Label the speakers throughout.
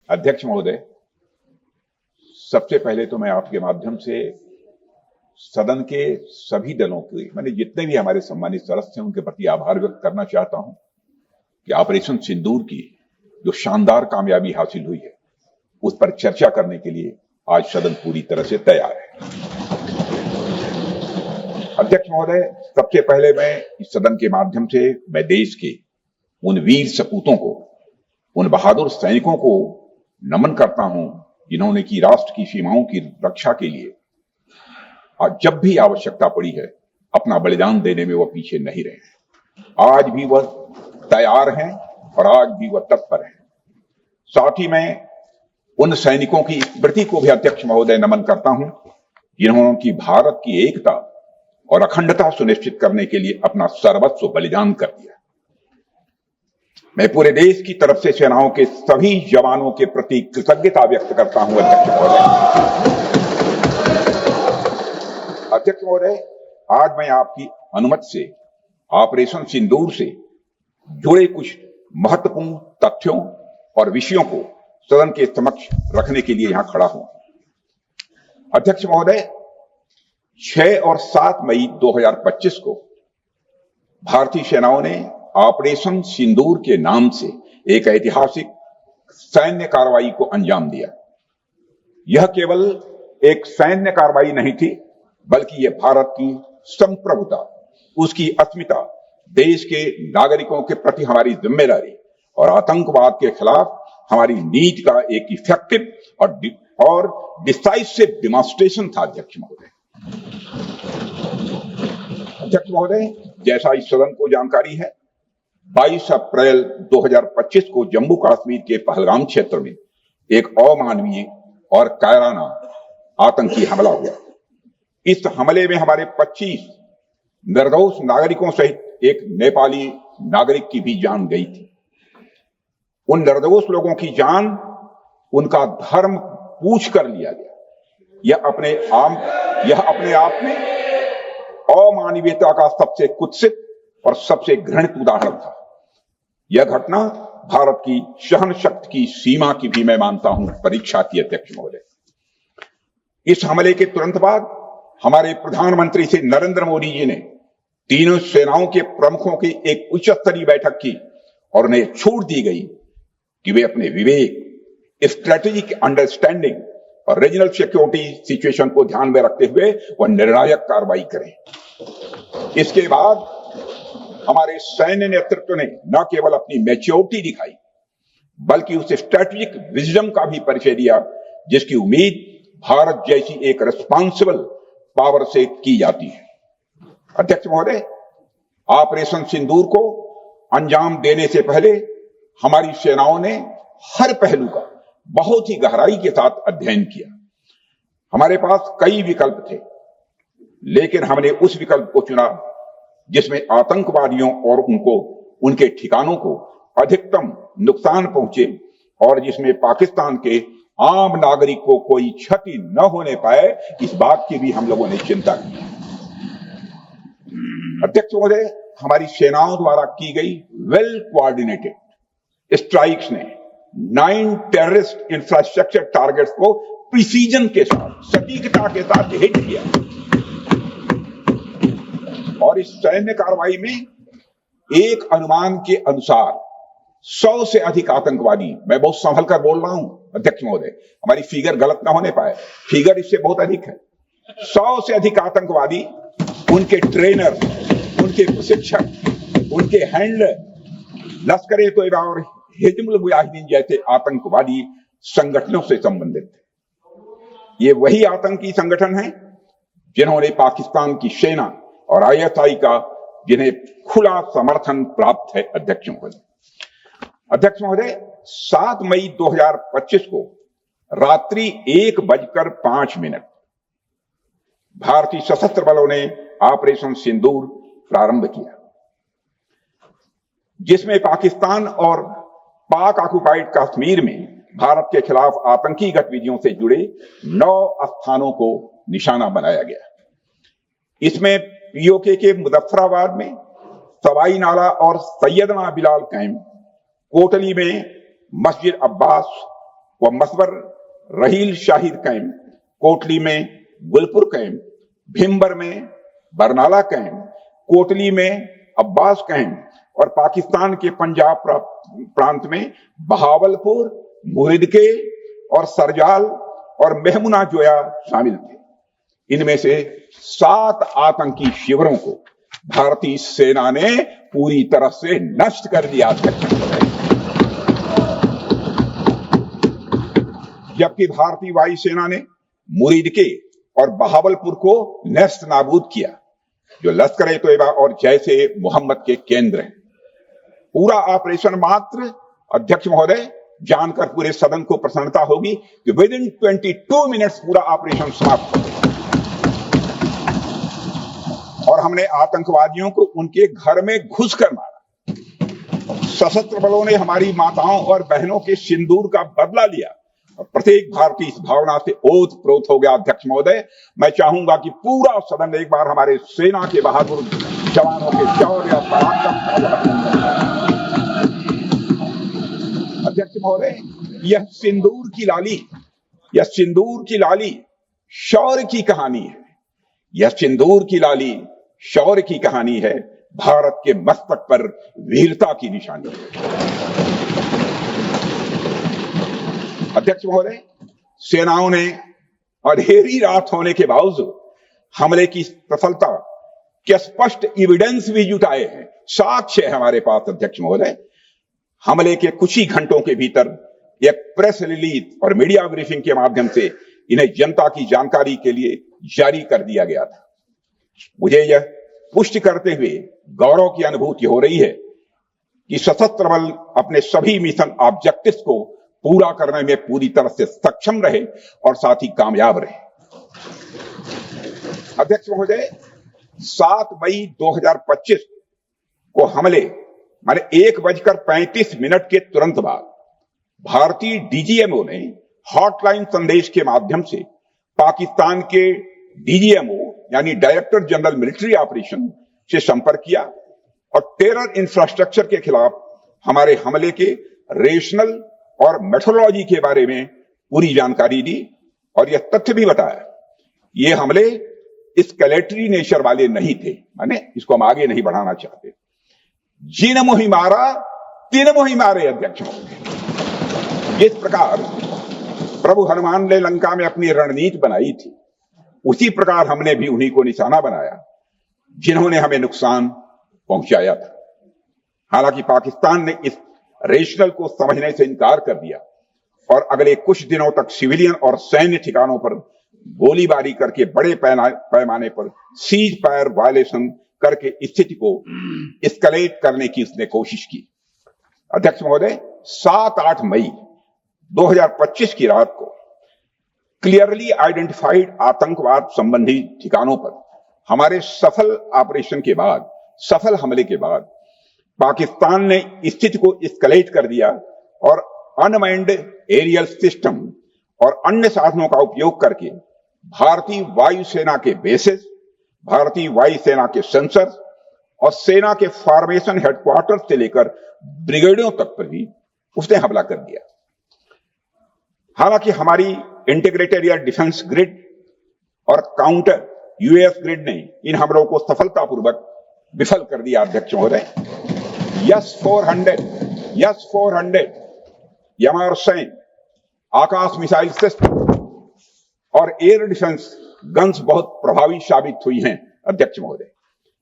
Speaker 1: अध्यक्ष महोदय, सबसे पहले तो मैं आपके माध्यम से सदन के सभी दलों के, मैंने जितने भी हमारे सम्मानित सदस्य हैं, उनके प्रति आभार व्यक्त करना चाहता हूं कि ऑपरेशन सिंदूर की जो शानदार कामयाबी हासिल हुई है, उस पर चर्चा करने के लिए आज सदन पूरी तरह से तैयार है। अध्यक्ष महोदय, सबसे पहले मैं इस सदन के माध्यम से मैं देश के उन वीर सपूतों को, उन बहादुर सैनिकों को नमन करता हूं जिन्होंने की राष्ट्र की सीमाओं की रक्षा के लिए आज जब भी आवश्यकता पड़ी है अपना बलिदान देने में वह पीछे नहीं रहे। आज भी वह तैयार हैं और आज भी वह तत्पर हैं। साथ ही मैं उन सैनिकों की स्मृति को भी अध्यक्ष महोदय नमन करता हूं जिन्होंने की भारत की एकता और अखंडता सुनिश्चित करने के लिए अपना सर्वस्व बलिदान कर दिया। मैं पूरे देश की तरफ से सेनाओं के सभी जवानों के प्रति कृतज्ञता व्यक्त करता हूं। अध्यक्ष महोदय, आज मैं आपकी अनुमति से ऑपरेशन सिंदूर से जुड़े कुछ महत्वपूर्ण तथ्यों और विषयों को सदन के समक्ष रखने के लिए यहां खड़ा हूं। अध्यक्ष महोदय, 6 और 7 मई 2025 को भारतीय सेनाओं ने ऑपरेशन सिंदूर के नाम से एक ऐतिहासिक सैन्य कार्रवाई को अंजाम दिया। यह केवल एक सैन्य कार्रवाई नहीं थी, बल्कि यह भारत की संप्रभुता, उसकी अस्मिता, देश के नागरिकों के प्रति हमारी जिम्मेदारी और आतंकवाद के खिलाफ हमारी नीति का एक इफेक्टिव और डिसाइसिव डेमोन्स्ट्रेशन था। अध्यक्ष महोदय, जैसा इस सदन को जानकारी है, 22 अप्रैल 2025 को जम्मू कश्मीर के पहलगाम क्षेत्र में एक अमानवीय और कायराना आतंकी हमला हुआ। इस हमले में हमारे 25 निर्दोष नागरिकों सहित एक नेपाली नागरिक की भी जान गई थी। उन निर्दोष लोगों की जान उनका धर्म पूछ कर लिया गया। यह अपने आप में अमानवीयता का सबसे कुत्सित और सबसे घृणित उदाहरण था। यह घटना भारत की सहन शक्ति की सीमा की भी मैं मानता हूं परीक्षा थी। अध्यक्ष महोदय, इस हमले के तुरंत बाद हमारे प्रधानमंत्री श्री नरेंद्र मोदी जी ने तीनों सेनाओं के प्रमुखों की एक उच्च स्तरीय बैठक की और उन्हें छूट दी गई कि वे अपने विवेक, स्ट्रेटेजिक अंडरस्टैंडिंग और रीजनल सिक्योरिटी सिचुएशन को ध्यान में रखते हुए वह निर्णायक कार्रवाई करें। इसके बाद हमारे सैन्य नेतृत्व ने न केवल अपनी मैच्योरिटी दिखाई, बल्कि उस स्ट्रेटेजिक विजडम का भी परिचय दिया जिसकी उम्मीद भारत जैसी एक रिस्पॉन्सिबल पावर से की जाती है। अध्यक्ष महोदय, ऑपरेशन सिंदूर को अंजाम देने से पहले हमारी सेनाओं ने हर पहलू का बहुत ही गहराई के साथ अध्ययन किया। हमारे पास कई विकल्प थे, लेकिन हमने उस विकल्प को चुना जिसमें आतंकवादियों और उनके ठिकानों को अधिकतम नुकसान पहुंचे और जिसमें पाकिस्तान के आम नागरिक को कोई क्षति न होने पाए, इस बात की भी हम लोगों ने चिंता की। अध्यक्ष महोदय, हमारी सेनाओं द्वारा की गई वेल कोऑर्डिनेटेड स्ट्राइक्स ने 9 टेररिस्ट इंफ्रास्ट्रक्चर टारगेट्स को प्रिसीजन के साथ, सटीकता के साथ हिट किया और इस सैन्य कार्रवाई में एक अनुमान के अनुसार 100 से अधिक आतंकवादी, मैं बहुत संभल कर बोल रहा हूं अध्यक्ष महोदय, हमारी फिगर गलत ना होने पाए, फिगर इससे बहुत अधिक है। 100 से अधिक आतंकवादी, उनके ट्रेनर, उनके प्रशिक्षक, उनके हैंडलर, लश्कर-ए-तोयबा और हिजबुल मुजाहिदीन जैसे आतंकवादी संगठनों से संबंधित थे। ये वही आतंकी संगठन हैं जिन्होंने पाकिस्तान की सेना और ISI का जिन्हें खुला समर्थन प्राप्त है। अध्यक्ष महोदय, 7 मई 2025 को रात्रि 1:05 भारतीय सशस्त्र बलों ने ऑपरेशन सिंदूर प्रारंभ किया, जिसमें पाकिस्तान और पाक ऑक्युपाइड कश्मीर में भारत के खिलाफ आतंकी गतिविधियों से जुड़े 9 स्थानों को निशाना बनाया गया। इसमें POK के मुजफ्फराबाद में सवाई नाला और सैयदना बिलाल कैंप, कोटली में मस्जिद अब्बास, वह मसबर रहील शाहिद कैंप, कोटली में गुलपुर कैंप, भिम्बर में बरनाला कैंप, कोटली में अब्बास कैंप और पाकिस्तान के पंजाब प्रांत में बहावलपुर, मुहिदके और सरजाल और मेहमुना जोया शामिल थे। इनमें से 7 आतंकी शिविरों को भारतीय सेना ने पूरी तरह से नष्ट कर दिया, जबकि भारतीय वायुसेना ने मुरीदके और बहावलपुर को नेस्त नाबूद किया, जो लश्कर-ए-तोयबा और जैश-ए मोहम्मद के केंद्र हैं। पूरा ऑपरेशन मात्र, अध्यक्ष महोदय, जानकर पूरे सदन को प्रसन्नता होगी कि विद इन 22 मिनट्स पूरा ऑपरेशन समाप्त हो गया और हमने आतंकवादियों को उनके घर में घुसकर मारा। सशस्त्र बलों ने हमारी माताओं और बहनों के सिंदूर का बदला लिया और प्रत्येक भारतीय इस भावना से ओत प्रोत हो गया। अध्यक्ष महोदय, मैं चाहूंगा कि पूरा सदन एक बार हमारे सेना के बहादुर जवानों के शौर्य और पराक्रम। अध्यक्ष महोदय, यह सिंदूर की लाली शौर्य की कहानी है। यह सिंदूर की लाली शौर्य की कहानी है, भारत के मस्तक पर वीरता की निशानी है। अध्यक्ष महोदय, सेनाओं ने अंधेरी रात होने के बावजूद हमले की सफलता के स्पष्ट एविडेंस भी जुटाए हैं, साक्ष्य है हमारे पास। अध्यक्ष महोदय, हमले के कुछ ही घंटों के भीतर एक प्रेस रिलीज और मीडिया ब्रीफिंग के माध्यम से इन्हें जनता की जानकारी के लिए जारी कर दिया गया था। मुझे यह पुष्टि करते हुए गौरव की अनुभूति हो रही है कि सशस्त्र बल अपने सभी मिशन ऑब्जेक्टिव्स को पूरा करने में पूरी तरह से सक्षम रहे और साथ ही कामयाब रहे। अध्यक्ष महोदय, 7 मई 2025 को हमले माने 1:35 के तुरंत बाद भारतीय डीजीएमओ ने हॉटलाइन संदेश के माध्यम से पाकिस्तान के डीजीएमओ यानी डायरेक्टर जनरल मिलिट्री ऑपरेशन से संपर्क किया और टेरर इंफ्रास्ट्रक्चर के खिलाफ हमारे हमले के रेशनल और मेथोडोलॉजी के बारे में पूरी जानकारी दी और यह तथ्य भी बताया ये हमले एस्केलेटरी नेचर वाले नहीं थे, माने इसको हम आगे नहीं बढ़ाना चाहते। जिन मोहि मारा तिन मोहि मारे। अध्यक्ष महोदय, जिस प्रकार प्रभु हनुमान ने लंका में अपनी रणनीति बनाई थी, उसी प्रकार हमने भी उन्हीं को निशाना बनाया जिन्होंने हमें नुकसान पहुंचाया था। हालांकि पाकिस्तान ने इस रेशनल को समझने से इनकार कर दिया और अगले कुछ दिनों तक सिविलियन और सैन्य ठिकानों पर गोलीबारी करके बड़े पैमाने पर सीज फायर वायलेशन करके स्थिति को एस्केलेट करने की उसने कोशिश की। अध्यक्ष महोदय, 7-8 मई 2025 की रात को क्लियरली आइडेंटिफाइड आतंकवाद संबंधी ठिकानों पर हमारे सफल ऑपरेशन के बाद, सफल हमले के बाद पाकिस्तान ने स्थिति को एस्केलेट कर दिया और अनमैन्ड एरियल सिस्टम और अन्य साधनों का उपयोग करके भारतीय वायुसेना के बेसेस, भारतीय वायुसेना के सेंसर और सेना के फॉर्मेशन हेडक्वार्टर से लेकर ब्रिगेडों तक पर भी उसने हमला कर दिया। हालांकि हमारी इंटीग्रेटेड एयर डिफेंस ग्रिड और काउंटर यूएस ग्रिड ने इन हमलों को सफलतापूर्वक विफल कर दिया। अध्यक्ष महोदय, S-400 यमारसैन आकाश मिसाइल सिस्टम और एयर डिफेंस गन्स बहुत प्रभावी साबित हुई हैं। अध्यक्ष महोदय,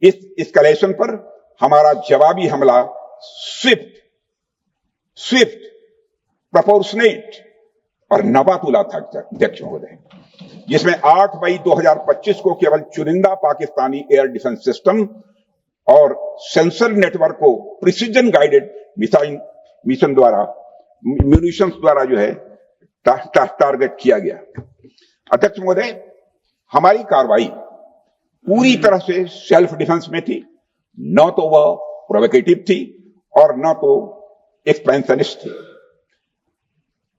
Speaker 1: इस एस्केलेशन पर हमारा जवाबी हमला स्विफ्ट, प्रोपोर्शनेट और नवातुला था। अध्यक्ष महोदय, जिसमें 8 मई 2025 को केवल चुनिंदा पाकिस्तानी एयर डिफेंस सिस्टम और सेंसर नेटवर्क को प्रिसीजन गाइडेड मिशन द्वारा म्यूनिशंस द्वारा जो है टारगेट किया गया। अध्यक्ष महोदय, हमारी कार्रवाई पूरी तरह से सेल्फ डिफेंस में थी, न तो वह प्रोवोकेटिव थी और न तो एक्सपेंशनिस्ट थी।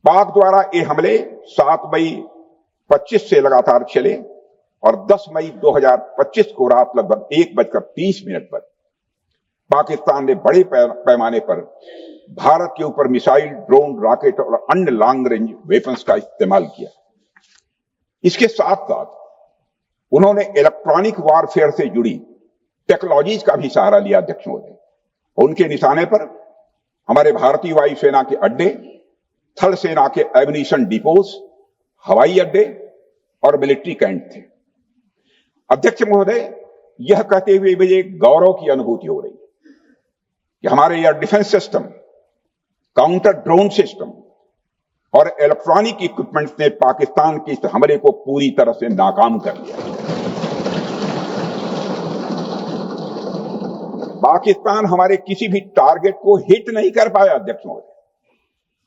Speaker 1: पाक द्वारा ये हमले 7 मई 25 से लगातार चले और 10 मई 2025 को रात लगभग 1:30 पर पाकिस्तान ने बड़े पैमाने पर भारत के ऊपर मिसाइल, ड्रोन, रॉकेट और अन्य लॉन्ग रेंज वेपन्स का इस्तेमाल किया। इसके साथ साथ उन्होंने इलेक्ट्रॉनिक वॉरफेयर से जुड़ी टेक्नोलॉजीज का भी सहारा लिया। अध्यक्ष महोदय, उनके निशाने पर हमारे भारतीय वायुसेना के अड्डे, थल सेना के एमिनिशन डिपोज, हवाई अड्डे और मिलिट्री कैंट थे। अध्यक्ष महोदय, यह कहते हुए मुझे गौरव की अनुभूति हो रही है कि हमारे air defence system, counter drone system और इलेक्ट्रॉनिक इक्विपमेंट्स ने पाकिस्तान के इस हमले को पूरी तरह से नाकाम कर दिया। पाकिस्तान हमारे किसी भी टारगेट को हिट नहीं कर पाया अध्यक्ष महोदय,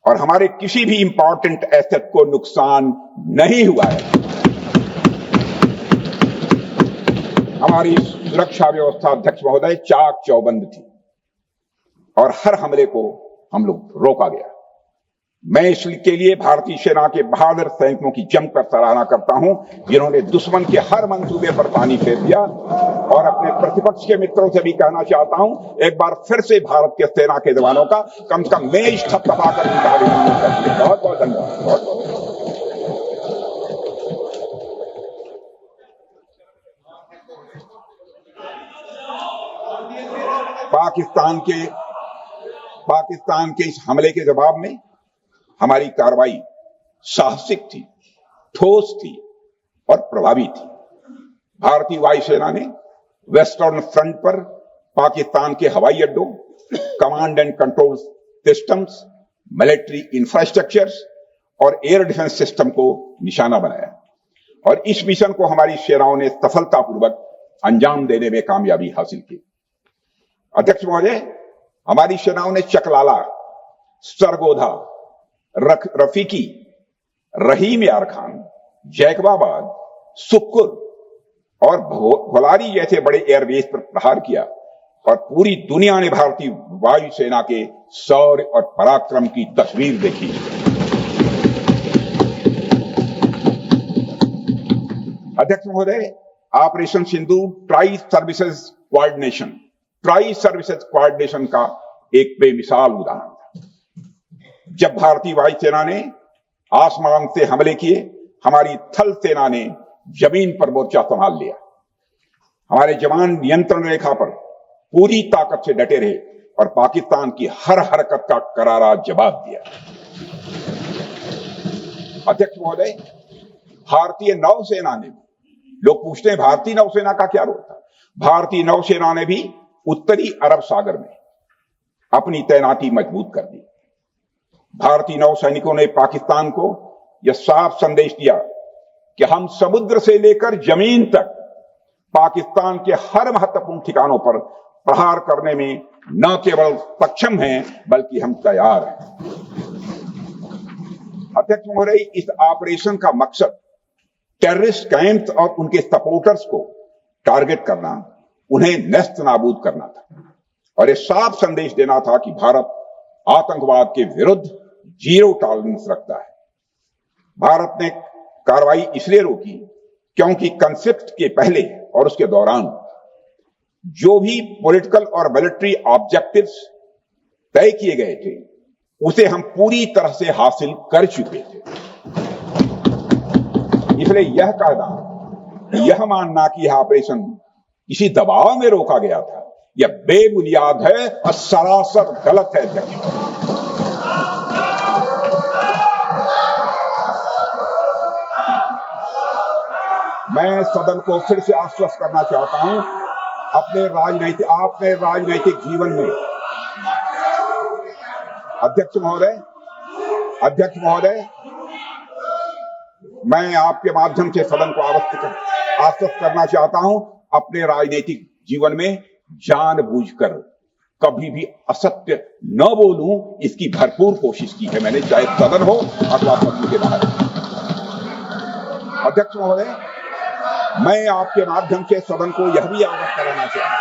Speaker 1: और हमारे किसी भी इंपॉर्टेंट एसेट को नुकसान नहीं हुआ है। हमारी सुरक्षा व्यवस्था अध्यक्ष महोदय चाक चौबंद थी और हर हमले को हम लोग रोका गया। मैं इसके लिए भारतीय सेना के बहादुर सैनिकों की जमकर सराहना करता हूं, जिन्होंने दुश्मन के हर मंसूबे पर पानी फेर दिया। और अपने प्रतिपक्ष के मित्रों से भी कहना चाहता हूं, एक बार फिर से भारत के सेना के जवानों का कम से कम मेज थपथपाकर उनका अभिनंदन करते हैं। बहुत बहुत धन्यवाद। बहुत बहुत पाकिस्तान के इस हमले के जवाब में हमारी कार्रवाई साहसिक थी, ठोस थी और प्रभावी थी। भारतीय वायुसेना ने वेस्टर्न फ्रंट पर पाकिस्तान के हवाई अड्डों, command and control systems, military infrastructures और एयर डिफेंस सिस्टम को निशाना बनाया और इस मिशन को हमारी सेनाओं ने सफलतापूर्वक अंजाम देने में कामयाबी हासिल की। अध्यक्ष महोदय, हमारी सेनाओं ने चकलाला, सरगोधा, रफीकी, रहीम यार खान, जैकबाबाद, सुक्कुर और भोलारी जैसे बड़े एयरबेस पर प्रहार किया और पूरी दुनिया ने भारतीय वायुसेना के शौर्य और पराक्रम की तस्वीर देखी। अध्यक्ष महोदय, ऑपरेशन सिंदूर ट्राई सर्विसेज कोऑर्डिनेशन का एक बेमिसाल उदाहरण था। जब भारतीय वायुसेना ने आसमान से हमले किए, हमारी थल सेना ने जमीन पर मोर्चा संभाल लिया। हमारे जवान नियंत्रण रेखा पर पूरी ताकत से डटे रहे और पाकिस्तान की हर हरकत का करारा जवाब दिया। अध्यक्ष महोदय, भारतीय नौसेना ने, लोग पूछते हैं भारतीय नौसेना का क्या रोल था, भारतीय नौसेना ने भी उत्तरी अरब सागर में अपनी तैनाती मजबूत कर दी। भारतीय नौसैनिकों ने पाकिस्तान को यह साफ संदेश दिया कि हम समुद्र से लेकर जमीन तक पाकिस्तान के हर महत्वपूर्ण ठिकानों पर प्रहार करने में न केवल सक्षम हैं, बल्कि हम तैयार हैं। अध्यक्ष महोदय, इस ऑपरेशन का मकसद टेररिस्ट कैंप्स और उनके सपोर्टर्स को टारगेट करना, उन्हें नेस्त नाबूद करना था और यह साफ संदेश देना था कि भारत आतंकवाद के विरुद्ध जीरो टॉलरेंस रखता है। भारत ने कार्रवाई इसलिए रोकी क्योंकि कॉन्फ्लिक्ट के पहले और उसके दौरान जो भी पॉलिटिकल और मिलिट्री ऑब्जेक्टिव्स तय किए गए थे, उसे हम पूरी तरह से हासिल कर चुके थे। इसलिए यह कहना, यह मानना कि यह ऑपरेशन किसी दबाव में रोका गया था, यह बेबुनियाद है और सरासर गलत है। मैं सदन को फिर से आश्वस्त करना चाहता हूं, आपने राजनैतिक जीवन में अध्यक्ष महोदय, मैं आपके माध्यम से सदन को आश्वस्त करना चाहता हूं, अपने राजनीतिक जीवन में जानबूझकर कभी भी असत्य न बोलूं, इसकी भरपूर कोशिश की है मैंने, चाहे सदन हो अथवा सदन के बाहर। अध्यक्ष महोदय, मैं आपके माध्यम से सदन को यह भी अवगत कराना चाहता हूं,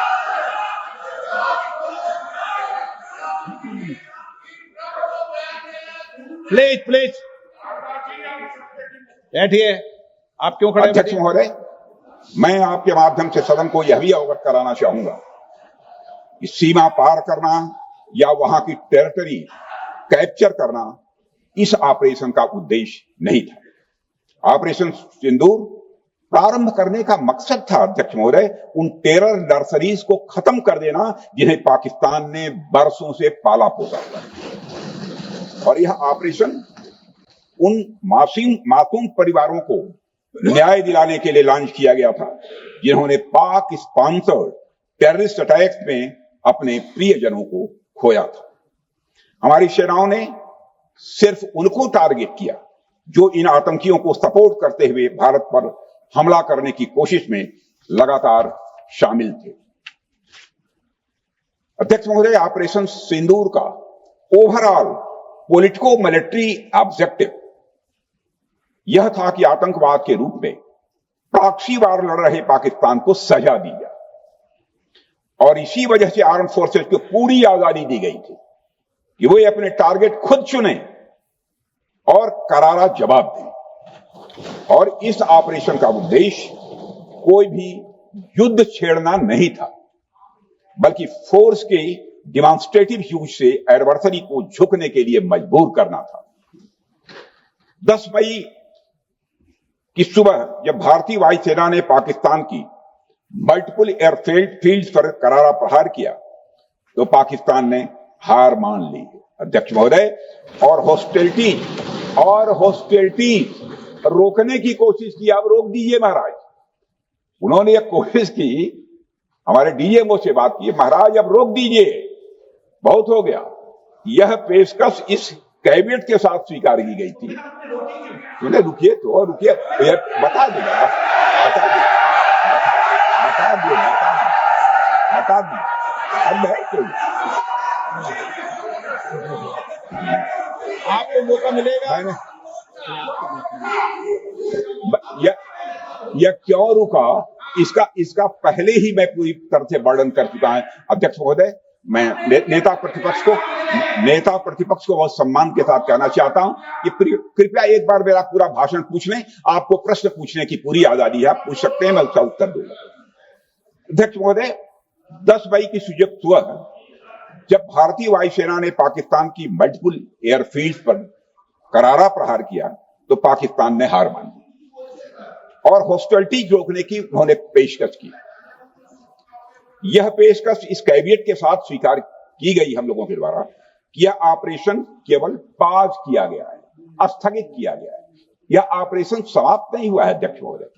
Speaker 2: प्लीज बैठिए। आप क्यों खड़े?
Speaker 1: अध्यक्ष महोदय, मैं आपके माध्यम से सदन को यह भी अवगत कराना चाहूंगा कि सीमा पार करना या वहां की टेरिटरी कैप्चर करना इस ऑपरेशन का उद्देश्य नहीं था। ऑपरेशन सिंदूर प्रारंभ करने का मकसद था अध्यक्ष महोदय उन टेरर नर्सरीज को खत्म कर देना जिन्हें पाकिस्तान ने बरसों से पाला पोसा था। और यह ऑपरेशन उन मासूम परिवारों को न्याय दिलाने के लिए लॉन्च किया गया था जिन्होंने पाक स्पॉन्सर्ड टेररिस्ट अटैक्स में अपने प्रियजनों को खोया था। हमारी सेनाओं ने सिर्फ उनको टारगेट किया जो इन आतंकियों को सपोर्ट करते हुए भारत पर हमला करने की कोशिश में लगातार शामिल थे। अध्यक्ष महोदय, ऑपरेशन सिंदूर का ओवरऑल पॉलिटिको मिलिट्री ऑब्जेक्टिव यह था कि आतंकवाद के रूप में प्रॉक्सी वार लड़ रहे पाकिस्तान को सजा दी जाए और इसी वजह से आर्म फोर्सेज को पूरी आजादी दी गई थी कि वे अपने टारगेट खुद चुने और करारा जवाब दें। और इस ऑपरेशन का उद्देश्य कोई भी युद्ध छेड़ना नहीं था, बल्कि फोर्स के डिमॉन्स्ट्रेटिव यूज से एडवर्सरी को झुकने के लिए मजबूर करना था। 10 मई की सुबह जब भारतीय वायुसेना ने पाकिस्तान की मल्टीपल एयरफील्ड पर करारा प्रहार किया तो पाकिस्तान ने हार मान ली अध्यक्ष महोदय, और हॉस्टिलिटी रोकने की कोशिश की। अब रोक दीजिए महाराज। उन्होंने एक कोशिश की, हमारे डीएमओ से बात की, महाराज अब रोक दीजिए, बहुत हो गया। यह पेशकश इस कैबिनेट के साथ स्वीकार की गई थी। उन्हें रुकिए तो रुकिए, बता देगा, बता दी।
Speaker 2: आपको मौका मिलेगा।
Speaker 1: यह क्यों रुका, इसका पहले ही मैं पूरी तरह से वर्णन कर चुका है अध्यक्ष महोदय। मैं नेता प्रतिपक्ष को बहुत सम्मान के साथ कहना चाहता हूं कि कृपया एक बार मेरा पूरा भाषण पूछ लें। आपको प्रश्न पूछने की पूरी आजादी है, आप पूछ सकते हैं, मैं उसका उत्तर दूंगा। अध्यक्ष महोदय, 10 मई की सुबह जब भारतीय वायुसेना ने पाकिस्तान की मल्टीपल एयरफील्ड पर करारा प्रहार किया तो पाकिस्तान ने हार मान ली और हॉस्टिलिटी रोकने की उन्होंने पेशकश की। यह पेशकश इस कैबिनेट के साथ स्वीकार की गई हम लोगों के द्वारा कि यह ऑपरेशन केवल पाज किया गया है, स्थगित किया गया है। यह ऑपरेशन समाप्त नहीं हुआ है अध्यक्ष महोदय।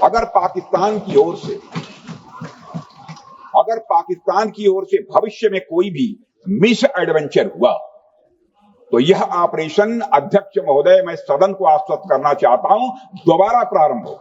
Speaker 1: अगर पाकिस्तान की ओर से भविष्य में कोई भी मिस एडवेंचर हुआ तो यह ऑपरेशन अध्यक्ष महोदय, मैं सदन को आश्वस्त करना चाहता हूं, दोबारा प्रारंभ हो।